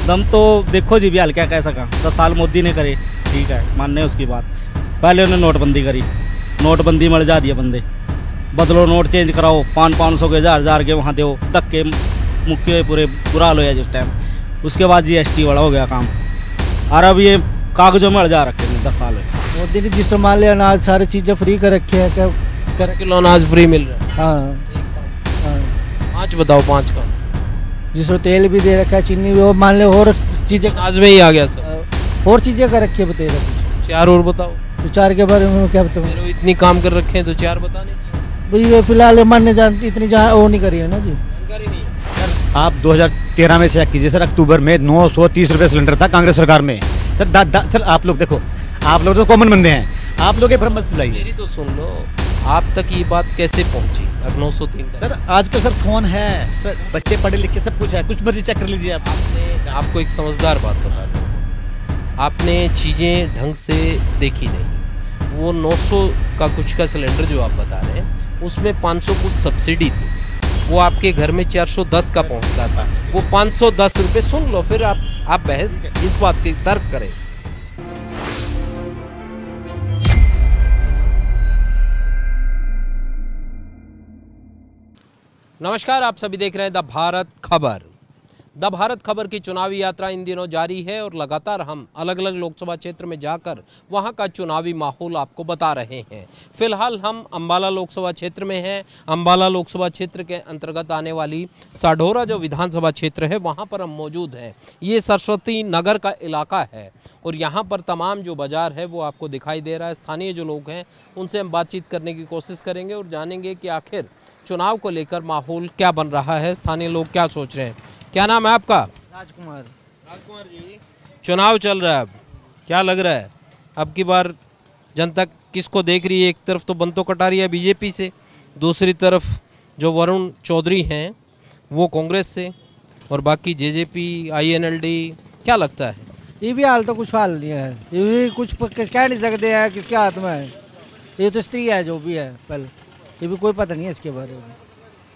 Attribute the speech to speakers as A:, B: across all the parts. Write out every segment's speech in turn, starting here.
A: दम तो देखो जी भी हाल क्या कह सका। 10 साल मोदी ने करे, ठीक है, मानने उसकी बात। पहले उन्होंने नोटबंदी करी, नोटबंदी में जा दिया बंदे। बदलो नोट चेंज कराओ, 500 के 1000 के वहाँ दो, धक्के मुक्के पूरे बुरा हाल हो जिस टाइम। उसके बाद GST वाला हो गया काम, और अब ये कागजों में जा रखे हैं 10 साल में।
B: मोदी ने जिस मान लिया अनाज सारी चीज़ें फ्री कर रखी है, क्या
C: कर किलो अनाज फ्री मिल रहा है।
B: हाँ
C: 5 बताओ, 5 का।
B: जिसको तेल भी दे रखा है, चीनी भी, वो मान लो और चीज़ें
C: आज में ही आ गया सर।
B: और चीज़ें कर रखी है, बता रहा
C: 4 और बताओ।
B: तो 4 के बारे में क्या बताऊँ?
C: मेरे इतनी काम कर रखे हैं तो 4 बताने चाहिए।
B: भाई ये फिलहाल मानने जान इतनी जहाँ वो नहीं करी है ना जी।
C: जानकारी नहीं है।
D: आप 2013 में चेक कीजिए सर, अक्टूबर में 930 रुपये सिलेंडर था कांग्रेस सरकार में। सर सर आप लोग देखो, आप लोग तो कॉमन बंदे हैं, आप लोग ये भ्रम मत फैलाइए।
C: मेरी तो सुन लो, आप तक ये बात कैसे पहुंची? 903
D: सर आजकल सर फोन है सर, बच्चे पढ़े लिखे सब कुछ है, कुछ मर्जी चेक कर लीजिए आप।
C: आपको एक समझदार बात बता दूं, आपने चीज़ें ढंग से देखी नहीं। वो 900 का कुछ का सिलेंडर जो आप बता रहे हैं, उसमें 500 कुछ सब्सिडी थी, वो आपके घर में 410 का पहुंचता था। वो 510 रुपये सुन लो, फिर आप बहस इस बात की तर्क करें। नमस्कार, आप सभी देख रहे हैं द भारत खबर। द भारत खबर की चुनावी यात्रा इन दिनों जारी है और लगातार हम अलग अलग लोकसभा क्षेत्र में जाकर वहां का चुनावी माहौल आपको बता रहे हैं। फिलहाल हम अंबाला लोकसभा क्षेत्र में हैं। अंबाला लोकसभा क्षेत्र के अंतर्गत आने वाली साढौरा जो विधानसभा क्षेत्र है, वहां पर हम मौजूद हैं। ये सरस्वती नगर का इलाका है और यहाँ पर तमाम जो बाज़ार है वो आपको दिखाई दे रहा है। स्थानीय जो लोग हैं उनसे हम बातचीत करने की कोशिश करेंगे और जानेंगे कि आखिर चुनाव को लेकर माहौल क्या बन रहा है, स्थानीय लोग क्या सोच रहे हैं। क्या नाम है आपका?
B: राजकुमार।
C: राजकुमार जी, चुनाव चल रहा है, अब क्या लग रहा है अब की बार जनता किसको देख रही है? एक तरफ तो बंतो कटारिया बीजेपी से, दूसरी तरफ जो वरुण चौधरी हैं वो कांग्रेस से, और बाकी JJP INLD। क्या लगता है?
B: ये भी हाल तो कुछ हाल नहीं है, ये भी कुछ कह नहीं सकते हैं किसके हाथ में है। ये तो स्त्री है जो भी है, पहले ये भी कोई पता नहीं है इसके बारे में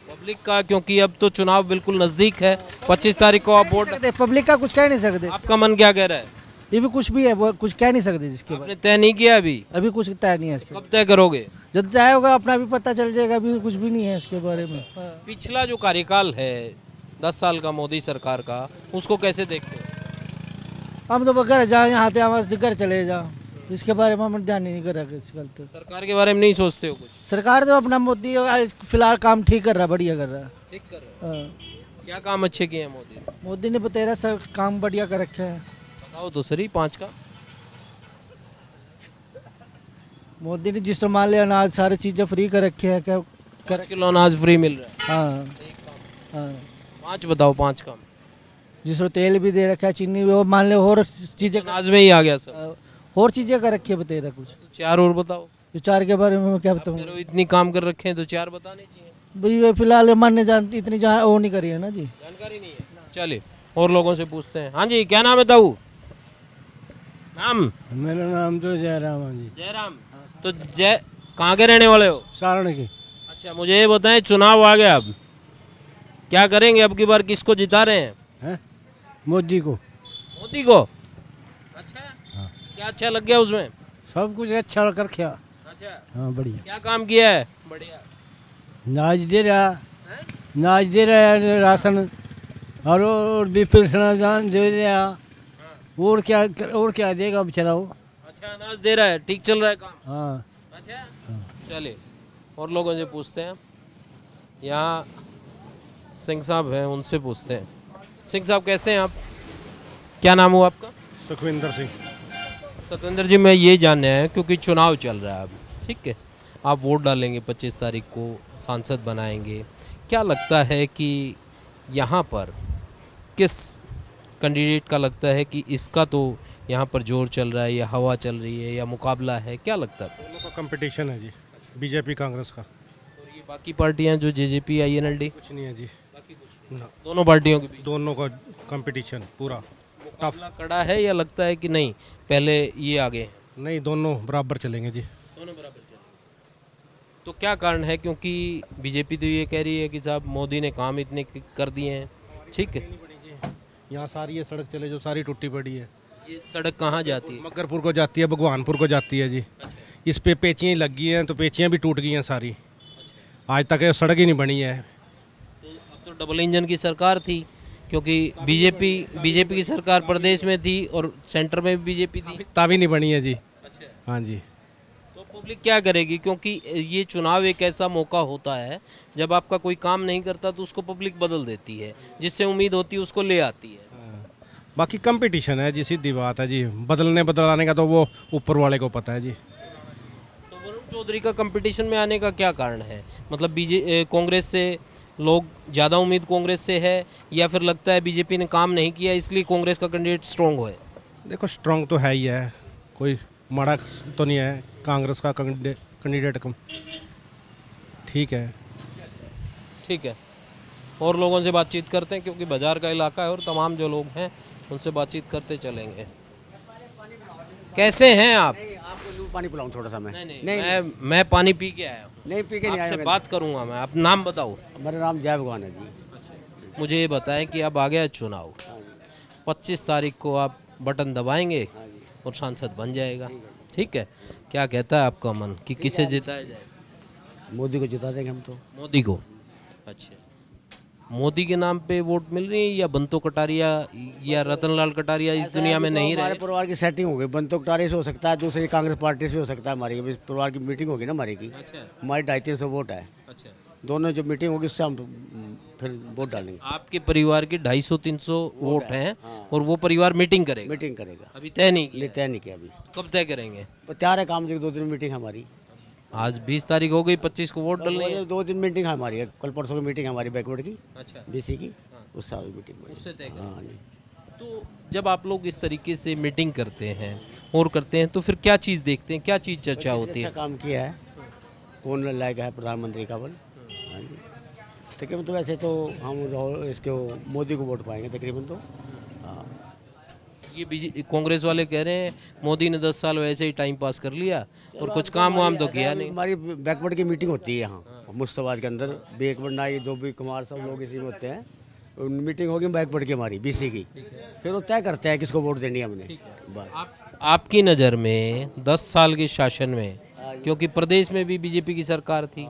C: पब्लिक का, क्योंकि अब तो चुनाव बिल्कुल नज़दीक है। 25 तारीख को आप वोट।
B: पब्लिक का कुछ कह नहीं सकते।
C: आपका मन क्या कह रहा है?
B: ये भी कुछ भी है, वो कुछ कह नहीं सकते जिसके
C: आपने तय नहीं किया अभी
B: कुछ तय नहीं है इसके।
C: कब तय करोगे?
B: जब तय होगा अपना भी पता चल जाएगा, अभी कुछ भी नहीं है इसके बारे में।
C: पिछला जो कार्यकाल है 10 साल का मोदी सरकार का, उसको कैसे देखते हो?
B: हम तो घर जाए, यहाँ आते घर चले जाओ, इसके बारे में हम ध्यान नहीं कर रहे। तो
C: सरकार के बारे में नहीं सोचते हो कुछ?
B: सरकार तो अपना मोदी फिलहाल काम ठीक कर रहा है, बढ़िया कर रहा है।
C: ठीक कर रहा है। क्या काम अच्छे किए हैं मोदी ने?
B: मोदी ने बतेरा सब काम बढ़िया कर रखे हैं।
C: बताओ दूसरी 5 का।
B: मोदी ने जिस मान लिया अनाज सारी चीज़ें फ्री कर रखी है, क्या
C: 5 किलो अनाज फ्री मिल रहा है।
B: हाँ
C: 5 बताओ, 5 का।
B: जिसको तेल भी दे रखा है, चीनी भी, वो मान लो और चीज़ें
C: अनाज में ही आ गया सर।
B: और चीज़ें कर रखी है, बतेरा कुछ।
C: 4 और बताओ।
B: तो 4 के बारे में क्या बताऊँ?
C: मेरे इतनी काम कर रखे हैं तो 4 बताने चाहिए।
B: भाई ये फिलहाल मानने जान इतनी जहाँ वो नहीं करी है ना जी।
C: जानकारी नहीं है। चलिए और लोगों से पूछते हैं। हाँ जी, क्या नाम है ताऊ? नाम?
B: मेरा नाम तो जयराम है जी।
C: जयराम। तो कहाँ के रहने वाले हो?
B: सारण के।
C: अच्छा, मुझे ये बताएं, चुनाव आ गया, अब क्या करेंगे? अब की बार किसको जिता रहे हैं?
B: मोदी को।
C: मोदी को? अच्छा। हाँ। क्या अच्छा लग गया उसमें?
B: सब कुछ अच्छा कर क्या।
C: अच्छा।
B: हाँ बढ़िया।
C: क्या काम किया है? बढ़िया।
B: नाच दे रहा है राशन, और भी पेंशन दे रहा। और क्या देगा बेचारा वो।
C: अच्छा, अनाज दे रहा है, ठीक चल रहा है काम।
B: हाँ।
C: अच्छा। चलिए और लोगों से पूछते हैं। यहाँ सिंह साहब हैं, उनसे पूछते हैं। सिंह साहब कैसे हैं आप? क्या नाम हुआ आपका?
E: सुखविंदर सिंह।
C: सत्येंद्र जी, मैं ये जानना है क्योंकि चुनाव चल रहा है अब, ठीक है, आप वोट डालेंगे 25 तारीख को, सांसद बनाएंगे, क्या लगता है कि यहाँ पर किस कैंडिडेट का लगता है कि इसका तो यहाँ पर जोर चल रहा है, या हवा चल रही है, या मुकाबला है? क्या लगता है?
E: दोनों का कंपटीशन है जी, बीजेपी कांग्रेस का।
C: और ये बाकी पार्टियाँ जो JJP INLD?
E: कुछ नहीं है जी,
C: बाकी कुछ
E: ना।
C: दोनों पार्टियों के बीच
E: दोनों का कंपटीशन पूरा
C: मुकाबला कड़ा है, या लगता है कि नहीं पहले ये आगे?
E: नहीं, दोनों बराबर चलेंगे जी।
C: दोनों बराबर चलेंगे। तो क्या कारण है? क्योंकि बीजेपी तो ये कह रही है कि साहब मोदी ने काम इतने कर दिए हैं, ठीक है।
E: यहाँ सारी ये सड़क चले जो सारी टूटी पड़ी है।
C: ये सड़क कहाँ जाती है?
E: मकरपुर को जाती है, भगवानपुर को जाती है जी। इस पे पेचियाँ लग गई हैं, तो पेचियाँ भी टूट गई हैं सारी। आज तक ये सड़क ही नहीं बनी है।
C: तो अब तो डबल इंजन की सरकार थी, क्योंकि बीजेपी की सरकार प्रदेश में थी और सेंटर में भी बीजेपी थी,
E: तावी नहीं बनी है जी।
C: अच्छा।
E: हाँ जी।
C: तो पब्लिक क्या करेगी? क्योंकि ये चुनाव एक ऐसा मौका होता है जब आपका कोई काम नहीं करता तो उसको पब्लिक बदल देती है, जिससे उम्मीद होती है उसको ले आती है।
E: बाकी कंपटीशन है जी, सीधी बात है जी। बदलाने का तो वो ऊपर वाले को पता है जी।
C: तो वरुण चौधरी का कंपटीशन में आने का क्या कारण है? मतलब कांग्रेस से लोग ज़्यादा उम्मीद कांग्रेस से है, या फिर लगता है बीजेपी ने काम नहीं किया इसलिए कांग्रेस का कैंडिडेट स्ट्रॉन्ग है?
E: देखो स्ट्रांग तो है ही है, कोई माड़ा तो नहीं है। कांग्रेस का कैंडिडेट कम ठीक है।
C: ठीक है, और लोगों से बातचीत करते हैं, क्योंकि बाजार का इलाका है और तमाम जो लोग हैं उनसे बातचीत करते चलेंगे। कैसे हैं आप?
F: आपको पानी पिलाऊं थोड़ा सा?
C: नहीं, मैं पानी पी के आया हूँ।
F: नहीं पी के नहीं
C: आपसे
F: आया।
C: बात करूंगा मैं। आप नाम बताओ।
F: मेरा नाम जय भगवान है जी।
C: मुझे ये बताएं कि अब आ गया चुनाव, 25 तारीख को आप बटन दबाएंगे और सांसद बन जाएगा, ठीक है? क्या कहता है आपका मन कि किसे जिताया जाए?
F: मोदी को जिता देंगे हम तो।
C: मोदी को। अच्छा, मोदी के नाम पे वोट मिल रही है या बंतो कटारिया या रतनलाल कटारिया इस दुनिया में नहीं रहे?
F: हमारे परिवार की सेटिंग हो गई। बंतो कटारिया से हो सकता है, दूसरी कांग्रेस पार्टी से हो सकता है। हमारी अभी परिवार की मीटिंग होगी ना हमारी की।
C: अच्छा।
F: हमारी 250-300 वोट है।
C: अच्छा,
F: दोनों जो मीटिंग होगी उससे हम फिर वोट डालेंगे।
C: आपके परिवार की 250-300 वोट हैं और वो परिवार मीटिंग करेगा?
F: मीटिंग करेगा।
C: अभी तय नहीं किया?
F: तय नहीं किया अभी।
C: कब तय करेंगे?
F: 4 है काम, 2 दिन मीटिंग हमारी।
C: आज 20 तारीख हो गई, 25 को वोट डालनी है।
F: 2 दिन मीटिंग है हमारी। कल परसों की मीटिंग हमारी बैकवर्ड की,
C: अच्छा,
F: बीसी की, उस साल मीटिंग
C: उससे तय करेंगे।
F: हाँ जी।
C: तो जब आप लोग इस तरीके से मीटिंग करते हैं और करते हैं तो फिर क्या चीज़ देखते हैं, क्या चीज़ चर्चा होती है?
F: अच्छा काम किया है, कौन लायक है प्रधानमंत्री का बल। हाँ जी। तकरीबन तो वैसे तो हम इसको मोदी को वोट पाएंगे तकरीबन तो। हाँ।
C: ये कांग्रेस वाले कह रहे हैं मोदी ने 10 साल वैसे ही टाइम पास कर लिया और कुछ काम वाम तो किया नहीं।
F: हमारी बैकवर्ड की मीटिंग होती है यहाँ मुश्ताबाद के अंदर। बैकवर्ड नाई धोबी कुमार सब लोग इसी में होते हैं। मीटिंग होगी बैकवर्ड की हमारी बीसी की, फिर वो तय करते हैं किसको वोट देनी है हमने। बस।
C: आपकी नज़र में 10 साल के शासन में, क्योंकि प्रदेश में भी बीजेपी की सरकार थी,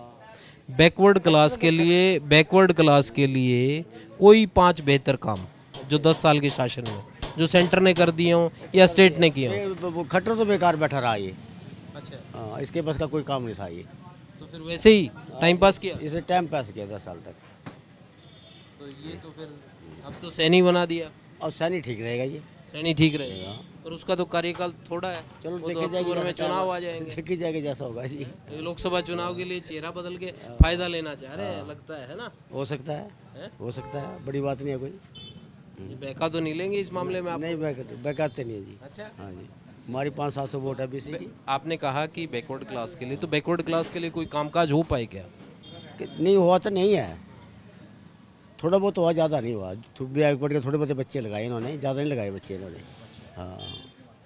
C: बैकवर्ड क्लास के लिए कोई 5 बेहतर काम जो 10 साल के शासन में जो सेंटर ने कर दिए हों या स्टेट ने किए हों?
F: वो खट्टर तो बेकार बैठा रहा ये।
C: अच्छा।
F: हाँ, इसके पास का कोई काम नहीं था ये,
C: तो फिर वैसे ही टाइम पास किया?
F: इसे टाइम पास किया 10 साल तक।
C: तो ये तो फिर अब तो सैनी बना दिया।
F: और सैनी ठीक रहेगा ये।
C: सैनी ठीक रहेगा, पर उसका तो कार्यकाल थोड़ा है।
F: चलो
C: वो तो
F: देखे
C: अक्टूबर
F: जाएगी,
C: में चुनाव आ जाएंगे।
F: देखी जाएगी जैसा होगा जी।
C: ये लोकसभा चुनाव के लिए चेहरा बदल के फायदा लेना चाह रहे हैं, लगता है ना?
F: हो सकता है, हो सकता है, बड़ी बात नहीं है कोई।
C: ये बहका तो नहीं लेंगे इस मामले में आप?
F: नहीं बैकाते नहीं है जी।
C: अच्छा।
F: हाँ जी, हमारी 500-700 वोट है बीसी की।
C: आपने कहा कि बैकवर्ड क्लास के लिए, तो बैकवर्ड क्लास के लिए कोई कामकाज हो पाए क्या?
F: नहीं हुआ तो नहीं है, थोड़ा बहुत हुआ, ज़्यादा नहीं हुआ। तो बैकवर्ड के थोड़े बहुत बच्चे लगाए इन्होंने, ज़्यादा नहीं लगाए बच्चे इन्होंने। हाँ।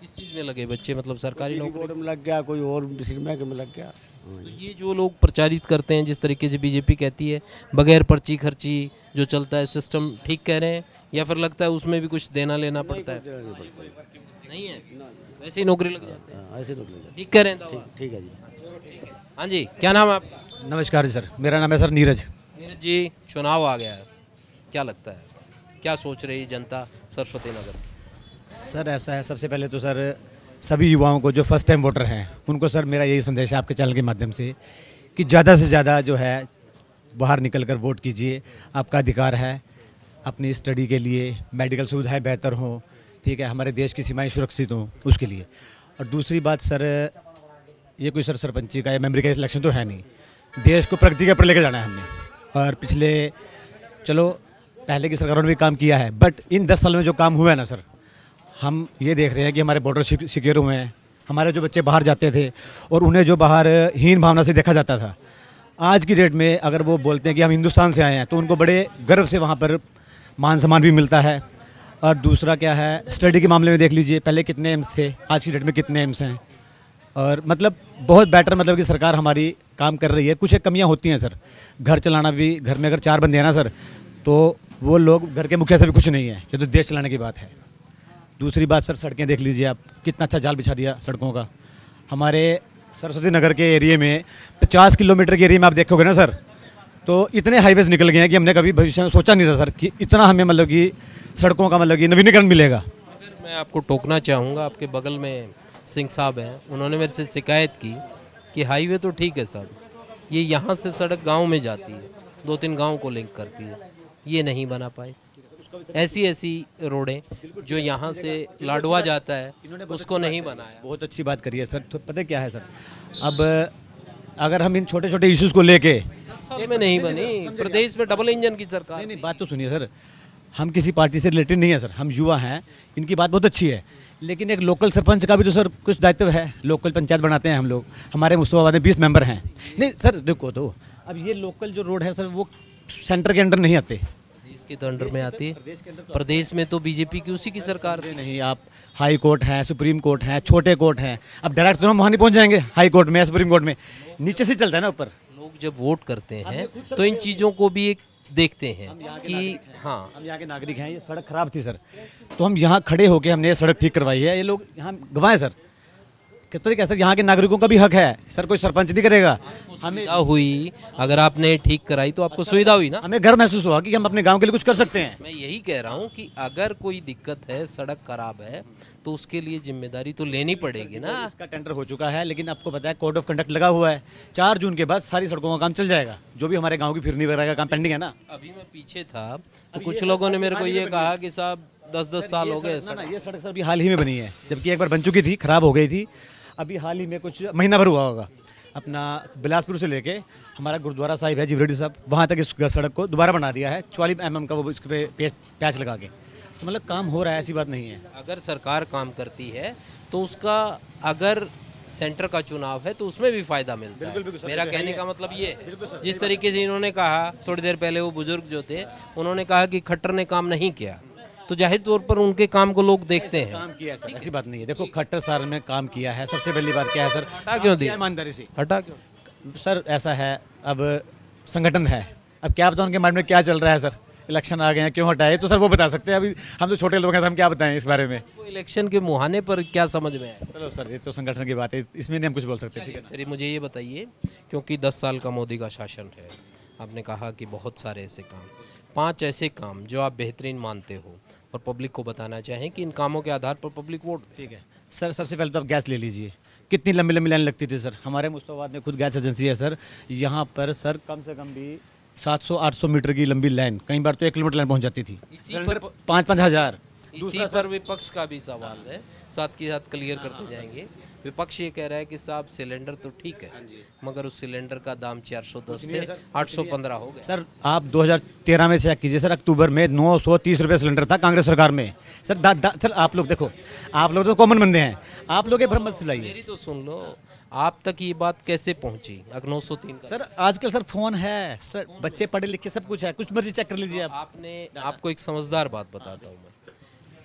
C: किस चीज़ में लगे बच्चे? मतलब सरकारी नौकरी
F: बोर्ड में लग गया, कोई और महकमे में लग गया।
C: तो ये जो लोग प्रचारित करते हैं, जिस तरीके से बीजेपी कहती है बगैर पर्ची खर्ची जो चलता है सिस्टम, ठीक कह रहे हैं या फिर लगता है उसमें भी कुछ देना लेना पड़ता है? नहीं है, वैसे ही नौकरी लग जाती है।
F: ऐसे लोग लग जाते।
C: ठीक कह रहे हैं?
F: ठीक है जी।
C: हाँ जी, क्या नाम है आपका?
D: नमस्कार जी सर, मेरा नाम है सर नीरज।
C: नीरज जी, चुनाव आ गया है, क्या लगता है, क्या सोच रही जनता सरस्वती नगर?
D: सर ऐसा है, सबसे पहले तो सर सभी युवाओं को जो फर्स्ट टाइम वोटर हैं उनको सर मेरा यही संदेश है आपके चैनल के माध्यम से कि ज़्यादा से ज़्यादा जो है बाहर निकल कर वोट कीजिए। आपका अधिकार है, अपनी स्टडी के लिए मेडिकल सुविधाएं बेहतर हों, ठीक है, हमारे देश की सीमाएं सुरक्षित हों उसके लिए। और दूसरी बात सर, ये कोई सर सरपंची का या मेंबर का इलेक्शन तो है नहीं, देश को प्रगति के ऊपर लेकर जाना है हमने। और पिछले चलो पहले की सरकारों ने भी काम किया है, बट इन 10 साल में जो काम हुआ है ना सर, हम ये देख रहे हैं कि हमारे बॉर्डर सिक्योर हुए हैं। हमारे जो बच्चे बाहर जाते थे और उन्हें जो बाहर हीन भावना से देखा जाता था, आज की डेट में अगर वो बोलते हैं कि हम हिंदुस्तान से आए हैं तो उनको बड़े गर्व से वहाँ पर मान सम्मान भी मिलता है। और दूसरा क्या है, स्टडी के मामले में देख लीजिए, पहले कितने एम्स थे, आज की डेट में कितने एम्स हैं। और मतलब बहुत बेटर, मतलब कि सरकार हमारी काम कर रही है। कुछ एक कमियाँ होती हैं सर, घर चलाना भी, घर में अगर 4 बंदे हैं ना सर, तो वो लोग घर के मुखिया से भी कुछ नहीं है। ये तो देश चलाने की बात है। दूसरी बात सर, सड़कें देख लीजिए आप, कितना अच्छा जाल बिछा दिया सड़कों का। हमारे सरस्वती नगर के एरिए में 50 किलोमीटर के एरिया में आप देखोगे ना सर, तो इतने हाईवेज निकल गए हैं कि हमने कभी भविष्य में सोचा नहीं था सर कि इतना हमें मतलब कि सड़कों का मतलब कि नवीनीकरण मिलेगा।
C: अगर मैं आपको टोकना चाहूँगा, आपके बगल में सिंह साहब हैं, उन्होंने मेरे से शिकायत की कि हाईवे तो ठीक है साहब, ये यहाँ से सड़क गांव में जाती है, 2-3 गांव को लिंक करती है, ये नहीं बना पाए। ऐसी रोडें जो यहाँ से लाडवा जाता है उसको नहीं बनाया।
D: बहुत अच्छी बात करी है सर। तो पता क्या है सर, अब अगर हम इन छोटे छोटे इश्यूज़ को लेके
C: 10 साल में नहीं बनी, प्रदेश में डबल इंजन की सरकार।
D: नहीं, बात तो सुनिए सर, हम किसी पार्टी से रिलेटेड नहीं है सर, हम युवा हैं, इनकी बात बहुत अच्छी है, लेकिन एक लोकल सरपंच का भी तो सर कुछ दायित्व है। लोकल पंचायत बनाते हैं हम लोग, हमारे मुस्तफाबाद में 20 मेंबर हैं। नहीं सर देखो, तो अब ये लोकल जो रोड है सर, वो सेंटर के अंडर नहीं आते,
C: देश के अंडर में आती है। प्रदेश में तो बीजेपी की उसी की सरकार थी।
D: नहीं, आप हाई कोर्ट हैं, सुप्रीम कोर्ट हैं, छोटे कोर्ट हैं, अब डायरेक्ट तो हम वहाँ नहीं पहुँच जाएंगे हाई कोर्ट में या सुप्रीम कोर्ट में, नीचे से चलता है ना ऊपर।
C: लोग जब वोट करते हैं तो इन चीज़ों को भी एक देखते हैं कि हाँ,
D: हम यहाँ के नागरिक हैं। ये सड़क खराब थी सर, तो हम यहाँ खड़े होके हमने ये सड़क ठीक करवाई है। ये लोग यहाँ गवाएं सर, कितना क्या सर, यहाँ के नागरिकों का भी हक है सर, कोई सरपंच नहीं करेगा। हमें
C: सुविधा हुई, अगर आपने ठीक कराई तो आपको सुविधा हुई ना।
D: हमें गर्व महसूस हुआ कि हम अपने गांव के लिए कुछ कर सकते हैं।
C: मैं यही कह रहा हूँ कि अगर कोई दिक्कत है, सड़क खराब है, तो उसके लिए जिम्मेदारी तो लेनी पड़ेगी ना।
D: इसका टेंडर हो चुका है, लेकिन आपको पता है कोड ऑफ कंडक्ट लगा हुआ है। 4 जून के बाद सारी सड़कों का काम चल जाएगा। जो भी हमारे गाँव की फिरनी वगैरह का काम पेंडिंग है ना।
C: अभी मैं पीछे था तो कुछ लोगों ने मेरे को ये कहा कि साहब 10-10 साल हो गए।
D: ना, ये सड़क सर अभी हाल ही में बनी है, जबकि एक बार बन चुकी थी, खराब हो गई थी। अभी हाल ही में कुछ महीना भर हुआ होगा। अपना बिलासपुर से लेके हमारा गुरुद्वारा साहिब है जीवरेड्डी साहब, वहाँ तक इस सड़क को दोबारा बना दिया है 44 mm का वो इस पे पैच लगा के। तो मतलब काम हो रहा है, ऐसी बात नहीं है।
C: अगर सरकार काम करती है तो उसका, अगर सेंटर का चुनाव है तो उसमें भी फायदा मिलता है। मेरा कहने का मतलब ये है, जिस तरीके से इन्होंने कहा थोड़ी देर पहले, वो बुजुर्ग जो थे उन्होंने कहा कि खट्टर ने काम नहीं किया, तो जाहिर तौर पर उनके काम को लोग देखते हैं।
D: काम किया है सर, ऐसी बात नहीं है। देखो खट्टर सर ने काम किया है, सबसे पहली बात क्या है सर,
C: हटा क्यों दिया?
D: ईमानदारी से
C: हटा क्यों?
D: सर ऐसा है, अब संगठन है, अब क्या बताऊँ उनके माइंड में क्या चल रहा है सर। इलेक्शन आ गए हैं, क्यों हटाए, तो सर वो बता सकते हैं। अभी हम तो छोटे लोग हैं, तो हम क्या बताएं इस बारे में।
C: वो इलेक्शन के मुहाने पर क्या समझ में आया?
D: चलो सर, ये तो संगठन की बात है, इसमें नहीं हम कुछ बोल सकते, ठीक है ना।
C: फिर मुझे ये बताइए, क्योंकि 10 साल का मोदी का शासन है, आपने कहा कि बहुत सारे ऐसे काम, 5 ऐसे काम जो आप बेहतरीन मानते हो और पब्लिक को बताना चाहें कि इन कामों के आधार पर पब्लिक वोट।
D: ठीक है सर, सबसे पहले तो आप गैस ले लीजिए, कितनी लंबी लंबी लाइन लगती थी सर। हमारे मुस्तफाबाद में खुद गैस एजेंसी है सर, यहाँ पर सर कम से कम भी 700-800 मीटर की लंबी लाइन, कई बार तो 1 किलोमीटर लाइन पहुँच जाती थी।
C: इसी पर
D: 5-5 हज़ार।
C: इसी पर विपक्ष का भी सवाल है, साथ के साथ क्लियर करते जाएंगे। विपक्ष ये कह रहा है कि साहब सिलेंडर तो ठीक है, मगर उस सिलेंडर का दाम 410 से 815 हो गया।
D: सर आप 2013 में चेक कीजिए सर, अक्टूबर में 930 रुपये सिलेंडर था कांग्रेस सरकार में सर। सर आप लोग देखो, आप लोग तो कॉमन बंदे हैं, आप लोग ये भ्रम मत फैलाइए।
C: मेरी तो सुन लो, आप तक ये बात कैसे पहुंची? अगर 903 का
D: सर आजकल सर फोन है सर, बच्चे पढ़े लिखे सब कुछ है, कुछ मर्जी चेक कर लीजिए आप।
C: आपको एक समझदार बात बताता हूँ मैं,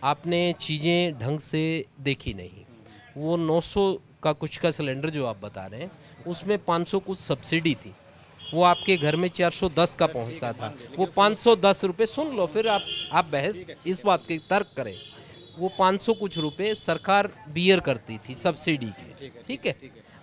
C: आपने चीज़ें ढंग से देखी नहीं। वो 900 का कुछ का सिलेंडर जो आप बता रहे हैं, उसमें 500 कुछ सब्सिडी थी, वो आपके घर में 410 का पहुंचता था। वो 510 रुपये, सुन लो फिर आप बहस इस बात के तर्क करें, वो 500 कुछ रुपए सरकार बियर करती थी सब्सिडी के, ठीक है,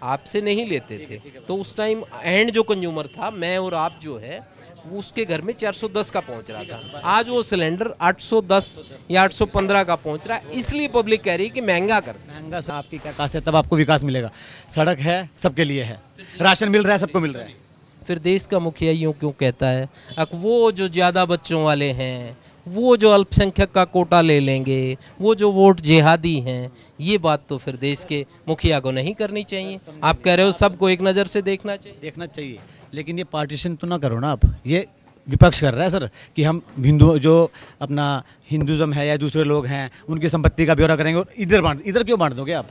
C: आपसे नहीं लेते थे। तो उस टाइम एंड जो कंज्यूमर था, मैं और आप जो है, वो उसके घर में 410 का पहुंच रहा था। आज वो सिलेंडर 810 या 815 का पहुंच रहा है, इसलिए पब्लिक कह रही है कि महंगा कर।
D: महंगा सर, आपकी क्या कास्ट है, तब आपको विकास मिलेगा। सड़क है सबके लिए है, राशन मिल रहा है, सबको मिल रहा है।
C: फिर देश का मुखिया यूँ क्यों कहता है, वो जो ज़्यादा बच्चों वाले हैं, वो जो अल्पसंख्यक का कोटा ले लेंगे, वो जो वोट जिहादी हैं, ये बात तो फिर देश के मुखिया को नहीं करनी चाहिए। आप कह रहे हो सबको एक नज़र से देखना चाहिए,
D: लेकिन ये पार्टीशन तो ना करो ना आप। ये विपक्ष कर रहा है सर कि हम हिंदू, जो अपना हिंदुज़म है या दूसरे लोग हैं, उनकी संपत्ति का ब्यौरा करेंगे और इधर क्यों बांट दोगे आप।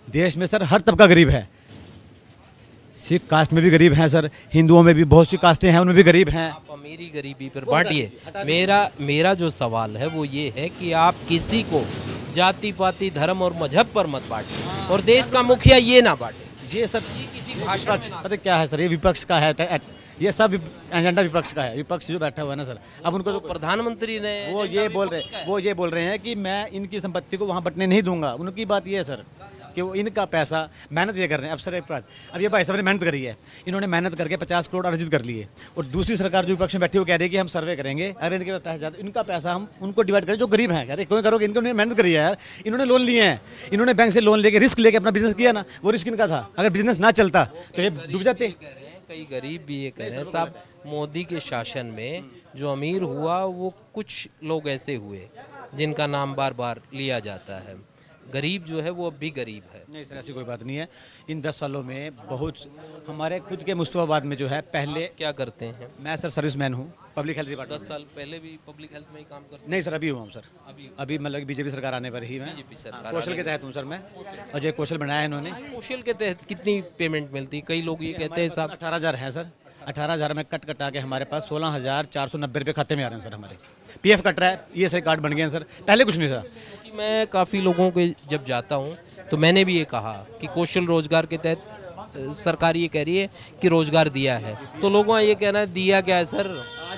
D: देश में सर हर तबका गरीब है, सिख कास्ट में भी गरीब हैं सर, हिंदुओं में भी बहुत सी कास्टें हैं, उनमें भी गरीब हैं।
C: आप अमीरी गरीबी पर बांटिए। मेरा जो सवाल है वो ये है कि आप किसी को जाति पाति धर्म और मजहब पर मत बांटिए, और देश का मुखिया ये ना बांटे।
D: ये सर
C: ये किसी
D: भाषा, पता क्या है सर, ये विपक्ष का है ये सब एजेंडा विपक्ष का है, विपक्ष जो बैठा हुआ है ना सर। अब उनको तो
C: प्रधानमंत्री ने
D: वो ये बोल रहे हैं कि मैं इनकी संपत्ति को वहाँ बंटने नहीं दूंगा। उनकी बात ये है सर कि वो इनका पैसा मेहनत ये कर रहे हैं। अब सर एक बात, अब ये भाई साहब ने मेहनत करी है, इन्होंने मेहनत करके 50 करोड़ अर्जित कर लिए, और दूसरी सरकार जो विपक्ष में बैठी वो कह रही है कि हम सर्वे करेंगे, अरे इनके पैसे ज़्यादा, इनका पैसा हम उनको डिवाइड करें जो गरीब हैं। अरे क्यों करोगे, इन्होंने मेहनत करी है यार, इन्होंने लोन लिए हैं, इन्होंने बैंक से लोन लेके रिस्क लेके अपना बिजनेस किया ना, वो रिस्क इनका था। अगर बिजनेस ना चलता तो ये डूब जाते।
C: कई गरीब भी ये कह रहे हैं साहब, मोदी के शासन में जो अमीर हुआ वो कुछ लोग ऐसे हुए जिनका नाम बार बार लिया जाता है, गरीब जो है वो अब भी गरीब है।
D: नहीं सर, ऐसी कोई बात नहीं है। इन 10 सालों में बहुत, हमारे खुद के मुस्तफाबाद में जो है, पहले
C: क्या करते हैं?
D: मैं सर सर्विसमैन हूँ, पब्लिक हेल्थ डिपार्टमेंट।
C: 10 साल पहले भी पब्लिक हेल्थ में ही काम करते?
D: नहीं सर, अभी हुआ हूँ सर, अभी मतलब बीजेपी सरकार आने पर ही मैं कौशल के तहत हूँ सर। मैं अजय कौशल बनाया है इन्होंने।
C: कौशल के तहत कितनी पेमेंट मिलती? कई लोग ये कहते हैं साहब
D: 18,000 है सर, 18,000 में कट कटा के हमारे पास 16,490 रुपये खाते में आ रहे हैं सर। हमारे PF कट रहा है, ESI कार्ड बन गए हैं सर, पहले कुछ नहीं था।
C: मैं काफ़ी लोगों के जब जाता हूँ तो मैंने भी ये कहा कि कौशल रोजगार के तहत सरकार ये कह रही है कि रोजगार दिया है, तो लोगों का ये कहना है दिया क्या है सर,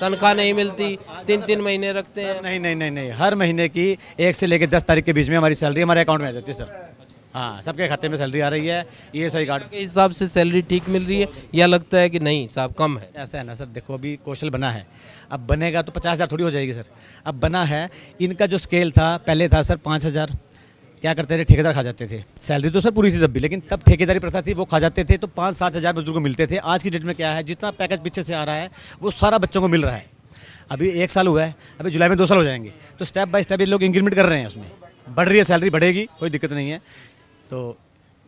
C: तनख्वाह नहीं मिलती, 3-3 महीने रखते हैं।
D: नहीं नहीं नहीं नहीं, हर महीने की 1 से लेकर 10 तारीख के बीच में हमारी सैलरी हमारे अकाउंट में आ जाती है सर। हाँ, सबके खाते में सैलरी आ रही है। ESI कार्ड
C: के हिसाब से सैलरी ठीक मिल रही है या लगता है कि नहीं साहब कम है?
D: ऐसा है ना सर, देखो अभी कौशल बना है, अब बनेगा तो 50,000 थोड़ी हो जाएगी सर। अब बना है, इनका जो स्केल था पहले था सर 5,000, क्या करते थे, ठेकेदार खा जाते थे। सैलरी तो सर पूरी थी तब भी, लेकिन तब ठेकेदारी प्रथा थी, वो खा जाते थे, तो 5-7 हज़ार मजदूर को मिलते थे। आज की डेट में क्या है, जितना पैकेज पीछे से आ रहा है वो सारा बच्चों को मिल रहा है। अभी 1 साल हुआ है, अभी जुलाई में 2 साल हो जाएंगे, तो स्टेप बाय स्टेप ये लोग इंक्रीमेंट कर रहे हैं, उसमें बढ़ रही है, सैलरी बढ़ेगी, कोई दिक्कत नहीं है। तो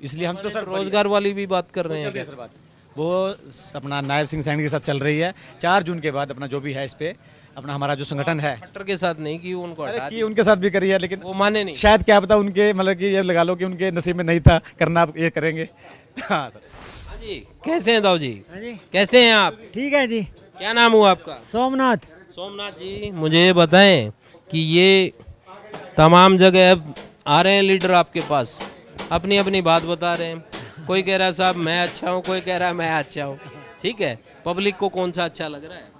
D: इसलिए हम तो सर
C: रोजगार वाली भी बात कर रहे हैं
D: सर। बात वो अपना नायब सिंह सैनी के साथ चल रही है। 4 जून के बाद अपना जो भी है इस पे अपना हमारा जो संगठन है,
C: खट्टर के साथ नहीं की, उनको हटा
D: की उनके साथ भी करी है, लेकिन
C: वो माने नहीं।
D: शायद क्या पता उनके, मतलब कि ये लगा लो कि उनके नसीब में नहीं था करना, आप ये करेंगे। हाँ सर।
C: हाँ जी, कैसे हैं दाऊ जी? कैसे हैं आप?
B: ठीक है जी।
C: क्या नाम हुआ आपका?
B: सोमनाथ।
C: सोमनाथ जी, मुझे ये बताएं कि ये तमाम जगह अब आ रहे हैं लीडर आपके पास, अपनी अपनी बात बता रहे हैं, कोई कह रहा है साहब मैं अच्छा हूँ, कोई कह रहा है मैं अच्छा हूँ, ठीक है, पब्लिक को कौन सा अच्छा लग रहा है?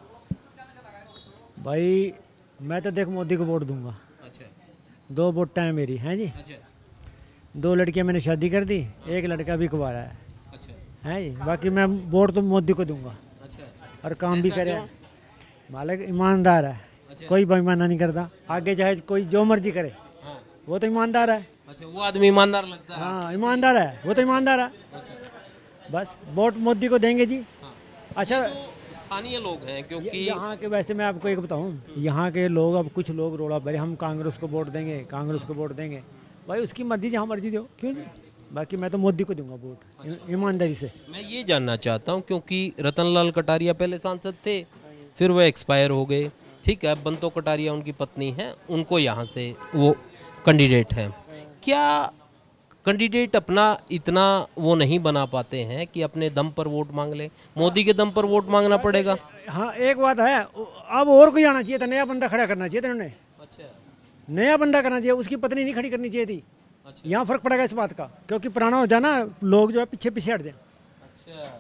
B: भाई मैं तो देख मोदी को वोट दूंगा।
C: अच्छा
B: 2 वोटें हैं मेरी, हैं जी।
C: अच्छा
B: 2 लड़कियां मैंने शादी कर दी, 1 लड़का भी कुंवारा है,
C: अच्छा
B: हैं जी। बाकी मैं वोट तो मोदी को दूंगा,
C: अच्छा।
B: और काम भी करे, मालिक ईमानदार है, कोई बेईमानी नहीं करता, आगे चाहे कोई जो मर्जी करे,
C: हाँ।
B: वो तो ईमानदार है।
C: अच्छा, वो आदमी ईमानदार लगता है?
B: हाँ ईमानदार है, वो तो ईमानदार है। बस वोट मोदी को देंगे जी। अच्छा,
C: स्थानीय लोग हैं क्योंकि
B: यहाँ के, वैसे मैं आपको एक बताऊँ, यहाँ के लोग, अब कुछ लोग रोड़ा भरे हम कांग्रेस को वोट देंगे, कांग्रेस को वोट देंगे, भाई उसकी मर्जी, जहाँ मर्जी दो, क्यों जी। बाकी मैं तो मोदी को दूंगा वोट, ईमानदारी से।
C: मैं ये जानना चाहता हूँ क्योंकि रतनलाल कटारिया पहले सांसद थे, फिर वो एक्सपायर हो गए, ठीक है, बंतो कटारिया उनकी पत्नी है, उनको यहाँ से वो कैंडिडेट हैं। क्या कैंडिडेट अपना इतना वो नहीं बना पाते हैं कि अपने दम पर वोट मांग ले? मोदी के दम पर वोट मांगना पड़ेगा।
B: हाँ एक बात है, अब और कोई आना चाहिए था, नया बंदा खड़ा करना चाहिए था इन्होंने।
C: अच्छा,
B: नया बंदा करना चाहिए, उसकी पत्नी नहीं खड़ी करनी चाहिए थी।
C: अच्छा।
B: यहाँ फर्क पड़ेगा इस बात का, क्योंकि पुराना हो जाए ना, लोग जो है पीछे पीछे हट जाए।
C: अच्छा,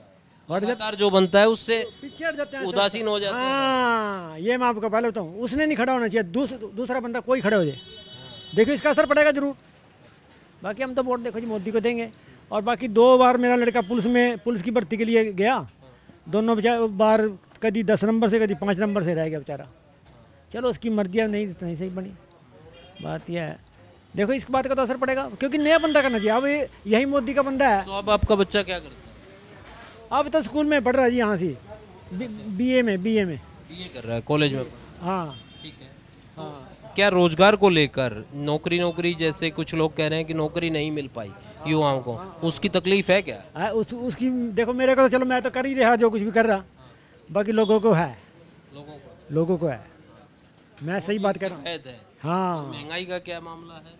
C: लगातार जो बनता है उससे
B: पीछे हट जाते हैं,
C: उदासीन हो जाते हैं।
B: हाँ ये मैं आपको पहले बताऊँ, उसने नहीं खड़ा होना चाहिए, दूसरा बंदा कोई खड़ा हो जाए, देखो इसका असर पड़ेगा जरूर। बाकी हम तो वोट देखो जी मोदी को देंगे। और बाकी 2 बार मेरा लड़का पुलिस की भर्ती के लिए गया, दोनों बार कभी 10 नंबर से कभी 5 नंबर से रह गया बेचारा। चलो उसकी मर्जी है, नहीं सही बनी, बात यह है। देखो इस बात का तो असर पड़ेगा, क्योंकि नया बंदा करना चाहिए। अब यही मोदी का बंदा है।
C: तो अब आपका बच्चा क्या करता है?
B: अब तो स्कूल में पढ़ रहा है जी, यहाँ से BA में
C: बीए कर रहा है, कॉलेज में।
B: हाँ
C: ठीक है। हाँ, क्या रोजगार को लेकर नौकरी जैसे कुछ लोग कह रहे हैं कि नौकरी नहीं मिल पाई युवाओं को, उसकी तकलीफ है क्या?
B: उसकी देखो, मेरे को तो चलो मैं तो कर ही रहा जो कुछ भी कर रहा, बाकी लोगों को है, लोगों को है। मैं सही बात कर रहा हूँ। हाँ,
C: महंगाई का क्या मामला है?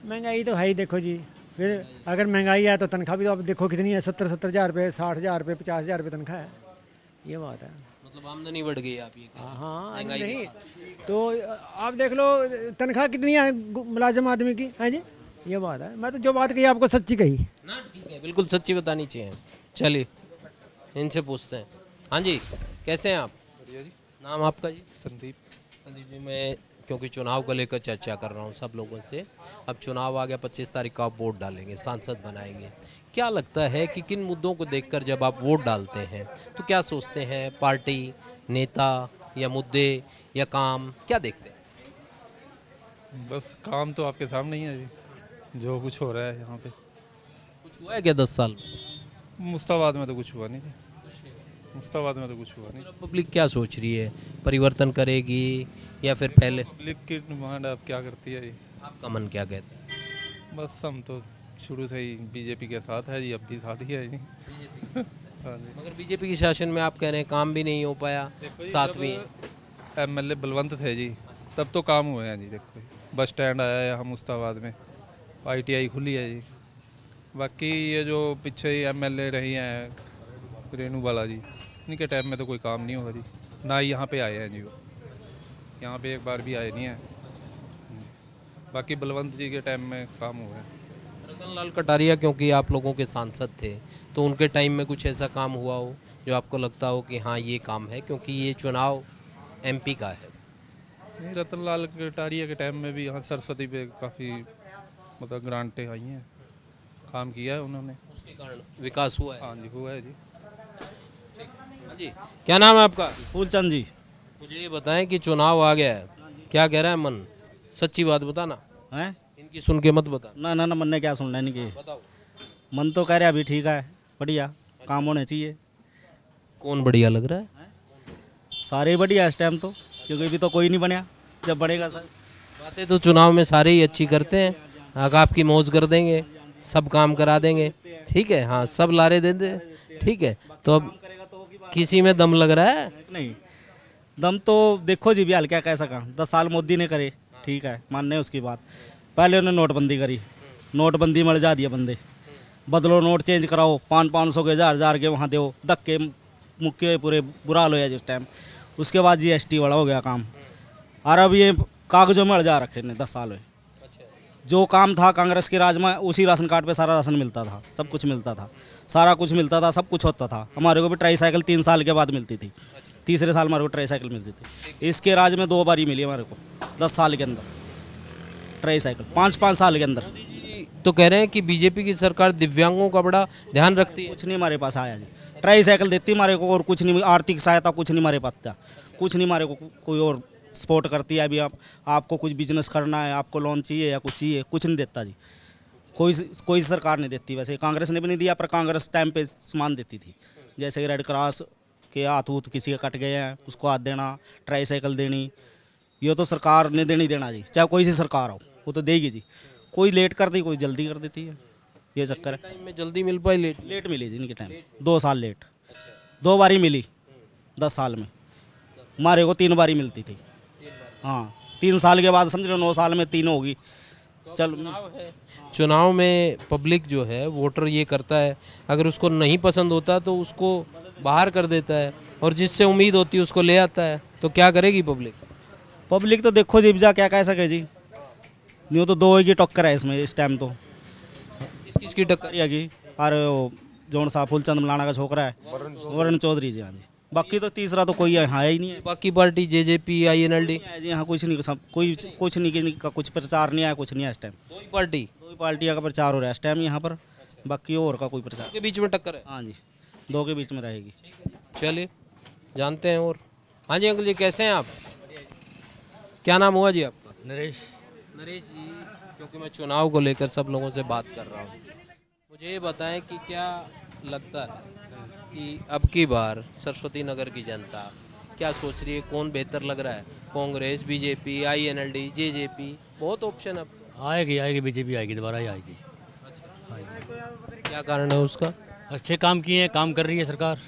B: महंगाई तो है ही, देखो जी, फिर अगर महंगाई है तो तनख्वाह भी तो आप देखो कितनी है, 70-70 हज़ार रुपये, 60 हज़ार रुपये, 50 हज़ार रुपये तनख्वाह है, ये बात है।
C: मतलब आमदनी बढ़ गई आप ये?
B: हाँ नहीं तो आप देख लो तनख्वाह कितनी है मुलाजिम आदमी की, है जी, ये बात है। मैं तो जो बात कही आपको सच्ची कही
C: ना, ठीक है, बिल्कुल सच्ची बतानी चाहिए। चलिए इनसे पूछते हैं, हाँ जी, कैसे हैं आप?
G: बढ़िया जी।
C: नाम आपका जी?
G: संदीप।
C: संदीप जी, मैं क्योंकि चुनाव को लेकर चर्चा कर रहा हूँ सब लोगों से। अब चुनाव आ गया, 25 तारीख को आप वोट डालेंगे, सांसद बनाएंगे। क्या लगता है कि किन मुद्दों को देखकर जब आप वोट डालते हैं तो क्या सोचते हैं? पार्टी, नेता या मुद्दे या काम, क्या देखते हैं?
G: बस काम तो आपके सामने ही है जी, जो कुछ हो रहा है यहाँ पे।
C: कुछ हुआ है क्या 10 साल में?
G: मुस्ताबाद में तो कुछ हुआ नहीं जी, मुस्ताबाद में तो कुछ हुआ नहीं।
C: पब्लिक क्या सोच रही है? परिवर्तन करेगी या फिर पहले?
G: पब्लिक की डिमांड अब क्या करती है जी?
C: आपका मन क्या कहता है?
G: बस हम तो शुरू से ही बीजेपी के साथ है जी, अब भी साथ ही है जी। हाँ जी।
C: मगर बीजेपी के शासन में आप कह रहे हैं काम भी नहीं हो पाया, साथ भी
G: एमएलए बलवंत थे जी, तब तो काम हुए हैं जी। देखो बस स्टैंड आया है हम मुस्ताबाद में, आईटीआई खुली है जी। बाकी ये जो पीछे ही एमएलए रही हैं रेणु बाला जी, इनके टाइम में तो कोई काम नहीं हुआ जी, ना ही यहाँ पे आए हैं जी। वो यहाँ पे एक बार भी आए नहीं हैं। बाकी बलवंत जी के टाइम में काम हुआ है।
C: रतन लाल कटारिया क्योंकि आप लोगों के सांसद थे, तो उनके टाइम में कुछ ऐसा काम हुआ हो जो आपको लगता हो कि हाँ ये काम है, क्योंकि ये चुनाव एमपी का है?
G: नहीं, रतन लाल कटारिया के टाइम में भी यहाँ सरस्वती पे काफ़ी मतलब ग्रांटें आई हैं, काम किया है उन्होंने,
C: उसके कारण विकास हुआ है।
G: हाँ जी हुआ है जी।
C: हाँ जी, क्या नाम है आपका?
A: फूलचंद जी।
C: मुझे ये बताएं कि चुनाव आ गया है, क्या कह रहा है मन? सच्ची बात बताना,
A: हैं?
C: इनकी सुन के मत बता।
A: ना ना ना, मन ने क्या सुनना है इनकी।
C: बताओ।
A: मन तो कह रहा है अभी ठीक है, बढ़िया काम होने चाहिए।
C: कौन बढ़िया लग रहा है?
A: सारे ही बढ़िया इस टाइम तो, क्योंकि अभी तो कोई नहीं बनया, जब बनेगा सर।
C: बातें तो चुनाव में सारे ही अच्छी करते हैं, आगे आपकी मौज कर देंगे, सब काम करा देंगे, ठीक है, हाँ सब लारे दे दे, ठीक है। तो अब किसी में दम लग रहा है?
A: नहीं, दम तो देखो जी भी क्या कह सका। 10 साल मोदी ने करे, ठीक है, मानने उसकी बात। पहले उन्होंने नोटबंदी करी, नोटबंदी में जा दिए बंदे। बदलो नोट चेंज कराओ, 500 के 1000 के वहाँ दो, धक्के मुक्के पूरे बुरा हाल हो जिस टाइम। उसके बाद जीएसटी वाला हो गया काम, और अब ये कागजों में अड़जा रखे ने 10 साल में। जो काम था कांग्रेस के राज में, उसी राशन कार्ड पे सारा राशन मिलता था, सब कुछ मिलता था, सारा कुछ मिलता था, सब कुछ होता था। हमारे को भी ट्राईसाइकिल 3 साल के बाद मिलती थी, तीसरे साल हमारे को ट्राईसाइकिल मिलती थी। इसके राज में 2 बार ही मिली हमारे को 10 साल के अंदर ट्राईसाइकिल, 5-5 साल के अंदर।
C: तो कह रहे हैं कि बीजेपी की सरकार दिव्यांगों का बड़ा ध्यान रखती है।
A: कुछ नहीं हमारे पास आया जी, ट्राईसाइकिल देती हमारे को, और कुछ नहीं, आर्थिक सहायता कुछ नहीं हमारे पास था, कुछ नहीं हमारे को कोई और सपोर्ट करती है। अभी आपको कुछ बिजनेस करना है, आपको लोन चाहिए या कुछ चाहिए, कुछ नहीं देता जी, कोई सरकार नहीं देती। वैसे कांग्रेस ने भी नहीं दिया, पर कांग्रेस टाइम पे सामान देती थी, जैसे कि रेड क्रॉस के हाथ ऊथ किसी के कट गए हैं उसको हाथ देना, ट्राईसाइकिल देनी, ये तो सरकार ने देना जी, चाहे कोई सी सरकार हो वो तो देगी जी। कोई लेट करती, कोई जल्दी कर देती है, ये चक्कर है।
C: टाइम में जल्दी मिल पाई,
A: लेट मिली जी इनके टाइम, 2 साल लेट, 2 बारी मिली 10 साल में। हमारे को 3 बारी मिलती थी, हाँ 3 साल के बाद समझ लो 9 साल में 3 होगी। चल
C: चुनाव में पब्लिक जो है, वोटर ये करता है, अगर उसको नहीं पसंद होता तो उसको बाहर कर देता है, और जिससे उम्मीद होती है उसको ले आता है। तो क्या करेगी पब्लिक?
A: पब्लिक तो देखो जी, जा क्या कह सके जी, यूँ तो 2 की टक्कर है इसमें इस टाइम तो।
C: किसकी टक्कर?
A: की और जोन सा फूलचंद मलाना का छोकरा है, वरुण चौधरी जी। हाँ जी, बाकी तो तीसरा तो कोई यहाँ ही नहीं है।
C: बाकी पार्टी जेजेपी, INLD
A: जी यहाँ कुछ नहीं, सब कोई कुछ नहीं का, कुछ प्रचार नहीं आया, कुछ नहीं है इस टाइम।
C: 2 पार्टी,
A: 2 पार्टियाँ का प्रचार हो रहा है इस टाइम यहाँ पर, बाकी और का कोई प्रचार
C: के बीच में टक्कर है।
A: हाँ जी, 2 के बीच में रहेगी।
C: चलिए जानते हैं। और हाँ जी अंकल जी, कैसे हैं आप? क्या नाम हुआ जी आपका?
F: नरेश।
C: नरेश जी, क्योंकि मैं चुनाव को लेकर सब लोगों से बात कर रहा हूँ, मुझे ये बताएं कि क्या लगता है कि अब की बार सरस्वती नगर की जनता क्या सोच रही है, कौन बेहतर लग रहा है? कांग्रेस, बीजेपी, INLD, जेजेपी, बहुत ऑप्शन अब।
H: आएगी बीजेपी आएगी, दोबारा ही आएगी।
C: क्या कारण है उसका?
H: अच्छे काम किए हैं, काम कर रही है सरकार।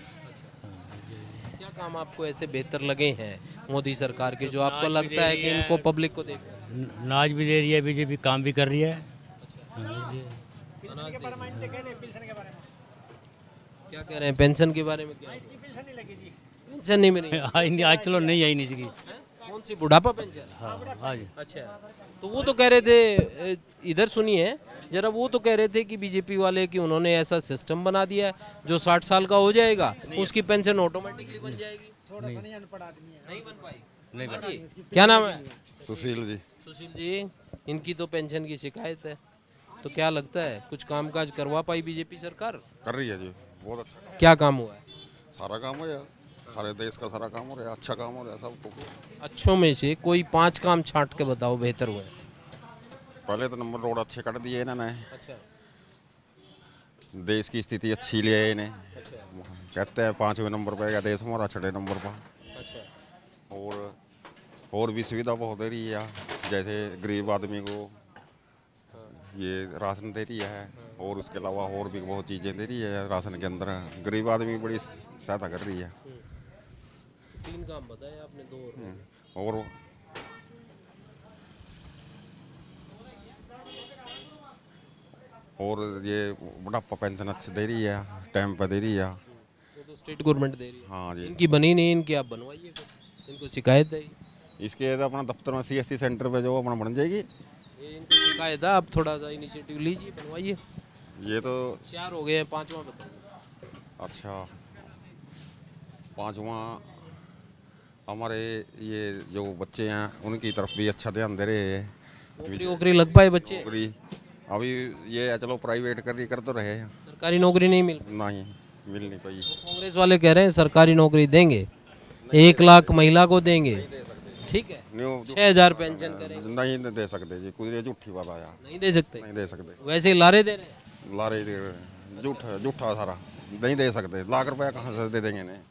C: क्या काम आपको ऐसे बेहतर लगे हैं मोदी सरकार के, जो आपको लगता है कि इनको पब्लिक को देख?
H: नाज भी दे रही है बीजेपी, काम भी कर रही है।
C: क्या कह रहे हैं पेंशन के बारे में? क्या पेंशन नहीं मिली?
H: आज चलो नहीं आई नहीं सकी।
C: कौन कौन सी बुढ़ापा पेंशन?
H: हाँ हाँ जी।
C: अच्छा, तो वो तो कह रहे थे, इधर सुनिए जरा, वो तो कह रहे थे कि बीजेपी वाले कि उन्होंने ऐसा सिस्टम बना दिया है जो 60 साल का हो जाएगा उसकी पेंशन ऑटोमेटिकली बन जाएगी। नहीं बन पाई।
H: नहीं
C: हाँ जी, क्या नाम है?
I: सुशील जी।
C: सुशील जी, इनकी तो पेंशन की शिकायत है, तो क्या लगता है कुछ कामकाज करवा पाई बीजेपी सरकार?
I: कर रही है जी, बहुत अच्छा।
C: क्या काम हुआ है?
I: सारा काम हो रहा है, हमारे देश का सारा काम हो रहा है, अच्छा काम हो रहा है सबको।
C: अच्छों में से कोई 5 काम छांट के बताओ बेहतर हुए।
I: पहले तो नंबर रोड अच्छे कर दिए इन्होंने,
C: अच्छा
I: देश की स्थिति अच्छी ले है इन्हें।
C: अच्छा
I: कहते हैं 5वें नंबर पे गया देश हमारा, 6 नंबर पर।
C: अच्छा।
I: और भी सुविधा बहुत दे रही है, जैसे गरीब आदमी को ये राशन दे रही है, और उसके अलावा और भी बहुत चीज़ें दे रही है राशन के अंदर। गरीब आदमी बड़ी सहायता कर रही है।
C: 3 काम बताए आपने, 2
I: और ये बुढ़ापा पेंशन अच्छी दे रही है, टाइम पर दे रही है।
C: वो तो स्टेट गवर्नमेंट दे रही है।
I: हाँ जी।
C: इनकी बनी नहीं, इनकी आप बनवाइए, फिर इनको शिकायत है।
I: इसके अपना दफ्तर में CSC सेंटर पे जो अपना बन जाएगी,
C: ये इनको शिकायत है, आप थोड़ा सा इनिशिएटिव लीजिए, बनवाइए।
I: ये तो
C: 4 हो गए हैं, 5वां बताओ।
I: अच्छा, 5वां हमारे ये जो बच्चे हैं उनकी तरफ भी अच्छा ध्यान दे रहे हैं।
C: नौकरी वोकरी लग पाए बच्चे?
I: नौकरी अभी ये है, चलो प्राइवेट कर तो रहे हैं,
C: सरकारी नौकरी नहीं मिल
I: नहीं मिल नहीं पाई।
C: कांग्रेस वाले कह रहे हैं सरकारी नौकरी देंगे, 1 लाख महिला को देंगे, ठीक है, 6000 पेंशन करेंगे।
I: नहीं दे सकते जी, कोई झूठी बात आया,
C: नहीं दे सकते,
I: नहीं दे सकते।
C: वैसे ही लारे दे रहे हैं।
I: लारे दे रहे हैं, झूठा सारा नहीं दे सकते। लाख रुपया कहाँ से दे देंगे इन्हें?